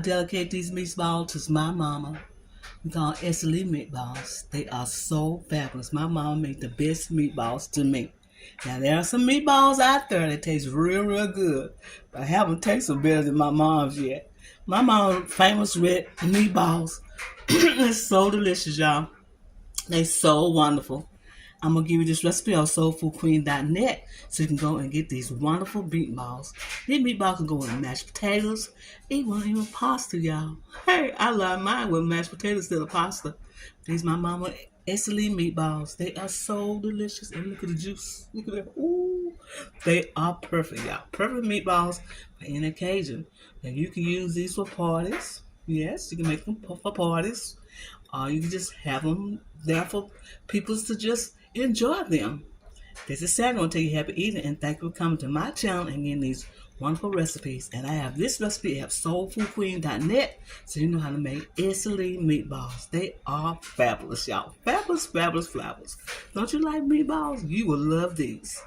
dedicate these meatballs to my mama. We call Lee meatballs. They are so fabulous. My mama made the best meatballs to me. Now there are some meatballs out there that taste real, real good, but I haven't tasted better than my mom's yet. My mom's famous red meatballs. It's so delicious, y'all. They so wonderful. I'm going to give you this recipe on soulfoodqueen.net so you can go and get these wonderful meatballs. These meatballs can go with mashed potatoes, even pasta, y'all. Hey, I love mine with mashed potatoes instead of pasta. These my mama Lee meatballs. They are so delicious. And look at the juice. Look at that. Ooh. They are perfect, y'all. Perfect meatballs for any occasion. Now you can use these for parties. Yes, you can make them for parties. Or you can just have them there for people to just enjoy them. This is Sarah. I want to tell you happy eating and thank you for coming to my channel and getting these wonderful recipes. And I have this recipe at soulfoodqueen.net so you know how to make Lee meatballs. They are fabulous, y'all. Fabulous, fabulous, fabulous. Don't you like meatballs? You will love these.